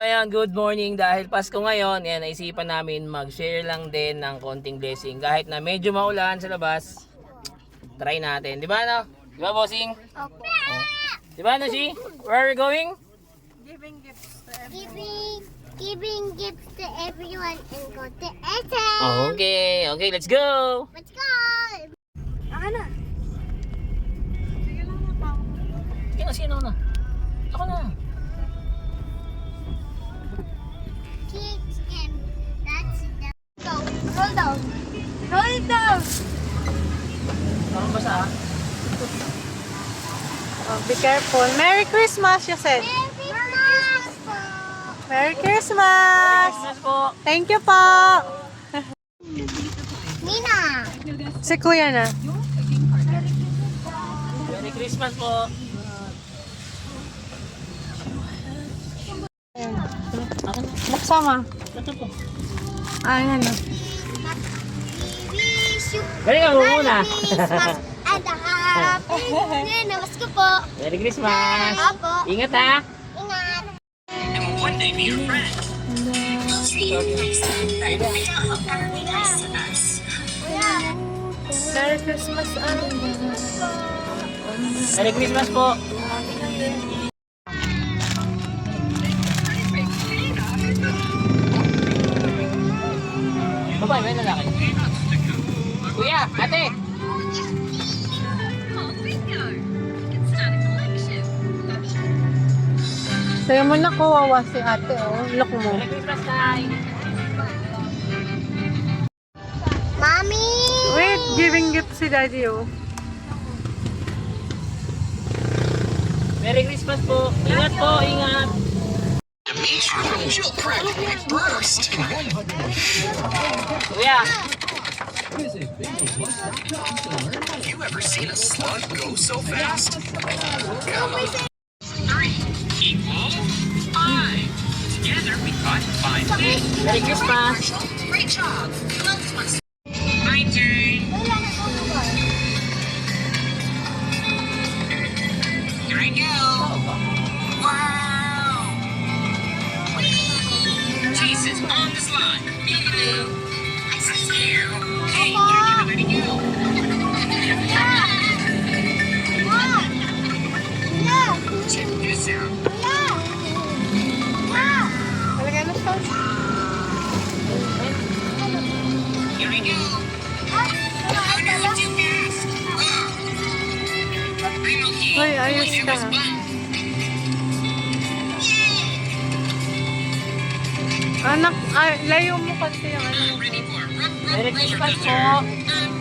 Ayan, good morning. Dahil Pasko ngayon, yan, naisipan namin mag-share lang din ng konting blessing. Kahit na medyo maulan sa labas, try natin. Di ba, no? Di ba, bossing? Opo. Di ba, no, Shi? Where are we going? Giving gifts to everyone and go to SM. Okay, let's go! Let's go! Ako na. Sino na? Ako na. Kids and that's the... Go. Roll down. Roll it down. Ano ba sa? Oh, be careful. Merry Christmas, you said. Merry Christmas! Merry Christmas! Christmas po! Thank you po! Nina! Si Kuya na. Merry Christmas po! Maksama. Ito po. Ayan na. Wish you Galing ako muna. Christmas and a happy Namasko po. Merry Christmas! Opo. Ingat ha! Ingat. Merry Christmas, Merry Christmas po! Babae, may lalaki. Kuya, ate! Sa'yo mo na kawawa si ate, oh. Look mo. Merry Christmas, Nay! Mommy! Wait, giving gift si daddy, oh. Merry Christmas po! Ingat po, ingat! She'll practically burst. Kuya! Have you ever seen a slug go so fast? Come on. 3 equals 5. Together we got 5 things. Merry Christmas! Great job. My turn. Here I go. Wow. Jesus on the slide. I see you. Hey, you're ready to go. Check this out. Talaga na siya. Here I go. Oh no, too fast. I'm okay. Hoy, ayos It ka. was fun. Anak, layo mo kasi yung ano. I'm ready for a rough Merry roller Christmas coaster. po!